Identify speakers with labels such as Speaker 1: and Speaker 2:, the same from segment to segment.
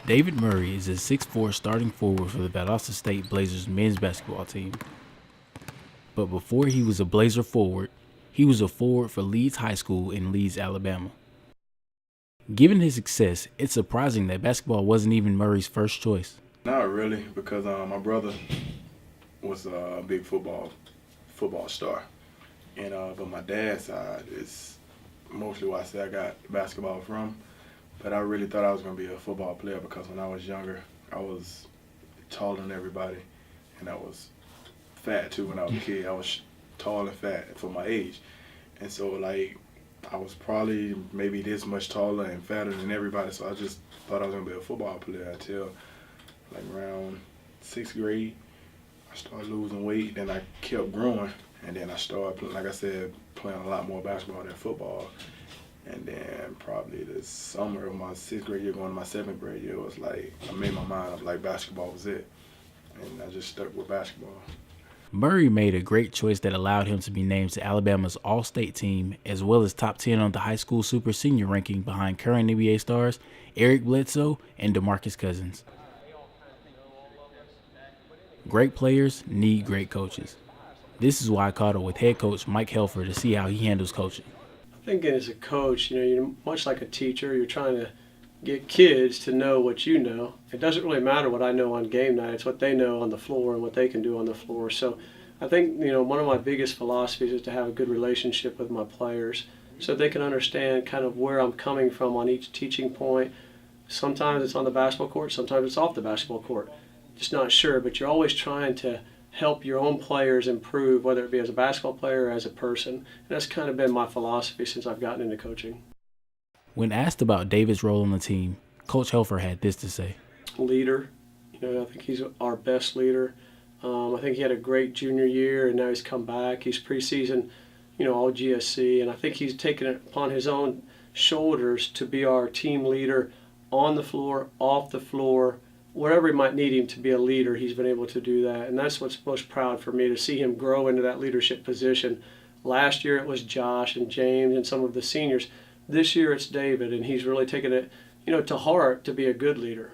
Speaker 1: David Murray is a 6'4" starting forward for the Valdosta State Blazers men's basketball team. But before he was a Blazer forward, he was a forward for Leeds High School in Leeds, Alabama. Given his success, it's surprising that basketball wasn't even Murray's first choice.
Speaker 2: Not really, because my brother was a big football star, and but my dad's side is mostly why I say I got basketball from. But I really thought I was going to be a football player because when I was younger, I was taller than everybody, and I was fat too when I was a kid. I was tall and fat for my age, and so like I was probably maybe this much taller and fatter than everybody. So I just thought I was going to be a football player until like around 6th grade. I started losing weight, then I kept growing, and then I started, like I said, playing a lot more basketball than football. And then probably the summer of my 6th grade year, going to my 7th grade year, it was like I made my mind up like basketball was it, and I just stuck with basketball.
Speaker 1: Murray made a great choice that allowed him to be named to Alabama's All-State team, as well as top 10 on the high school super senior ranking behind current NBA stars Eric Bledsoe and DeMarcus Cousins. Great players need great coaches. This is why I caught up with head coach Mike Helfer to see how he handles coaching.
Speaker 3: I think as a coach, you're much like a teacher. You're trying to get kids to know what you know. It doesn't really matter what I know on game night. It's what they know on the floor and what they can do on the floor. So I think, one of my biggest philosophies is to have a good relationship with my players so they can understand kind of where I'm coming from on each teaching point. Sometimes it's on the basketball court, sometimes it's off the basketball court. Just not sure, but you're always trying to help your own players improve, whether it be as a basketball player or as a person. And that's kind of been my philosophy since I've gotten into coaching.
Speaker 1: When asked about David's role on the team, Coach Helfer had this to say.
Speaker 3: Leader. I think he's our best leader. I think he had a great junior year, and now he's come back. He's preseason, all GSC, and I think he's taken it upon his own shoulders to be our team leader on the floor, off the floor, wherever he might need him to be a leader. He's been able to do that, and that's what's most proud for me, to see him grow into that leadership position. Last year it was Josh and James and some of the seniors. This year it's David, and he's really taken it, to heart to be a good leader.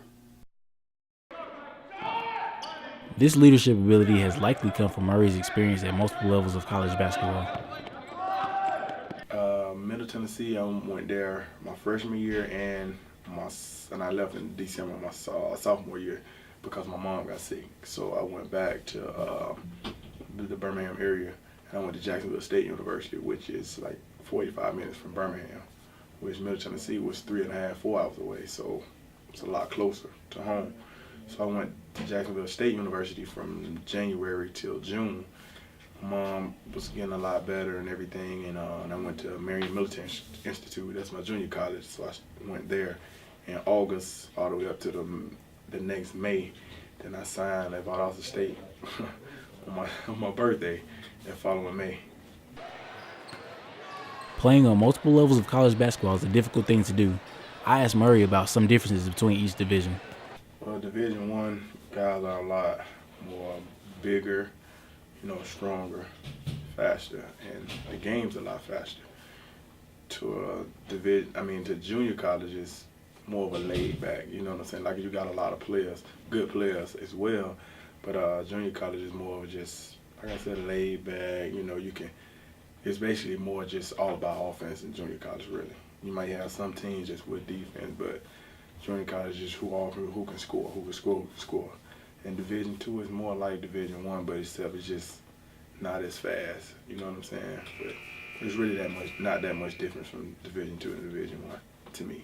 Speaker 1: This leadership ability has likely come from Murray's experience at multiple levels of college basketball.
Speaker 2: Middle Tennessee, I went there my freshman year, and I left in December my sophomore year because my mom got sick. So I went back to the Birmingham area, and I went to Jacksonville State University, which is like 45 minutes from Birmingham, which Middle Tennessee was 3.5, 4 hours away. So it's a lot closer to home. So I went to Jacksonville State University from January till June. My mom was getting a lot better and everything, and I went to Marion Military Institute. That's my junior college, so I went there in August all the way up to the next May. Then I signed at Valdosta State on my birthday that following May.
Speaker 1: Playing on multiple levels of college basketball is a difficult thing to do. I asked Murray about some differences between each division.
Speaker 2: Well, Division I guys are a lot more bigger, stronger, faster, and the game's a lot faster. To junior college is more of a laid back, you know what I'm saying? Like, you got a lot of players, good players as well, but junior college is more of just, like I said, laid back. It's basically more just all about offense in junior college, really. You might have some teams just with defense, but junior college is who can score. And Division II is more like Division I, but it's just not as fast. You know what I'm saying? But it's really not that much difference from Division II and Division I to me.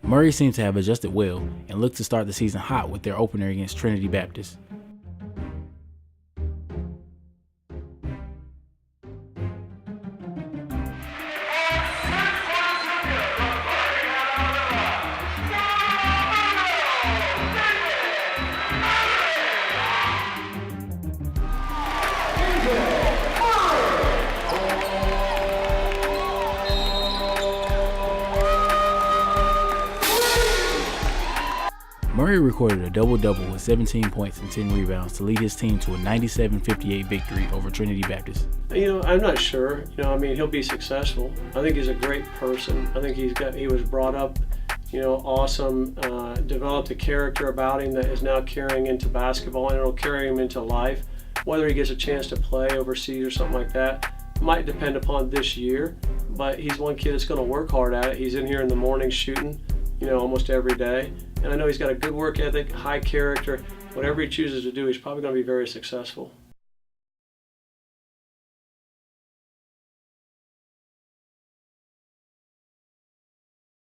Speaker 1: Murray seems to have adjusted well and looked to start the season hot with their opener against Trinity Baptist. Murray recorded a double-double with 17 points and 10 rebounds to lead his team to a 97-58 victory over Trinity Baptist.
Speaker 3: I'm not sure. He'll be successful. I think he's a great person. I think he was brought up awesome, developed a character about him that is now carrying into basketball, and it'll carry him into life. Whether he gets a chance to play overseas or something like that might depend upon this year, but he's one kid that's going to work hard at it. He's in here in the morning shooting, almost every day, and I know he's got a good work ethic, high character. Whatever he chooses to do, he's probably going to be very successful.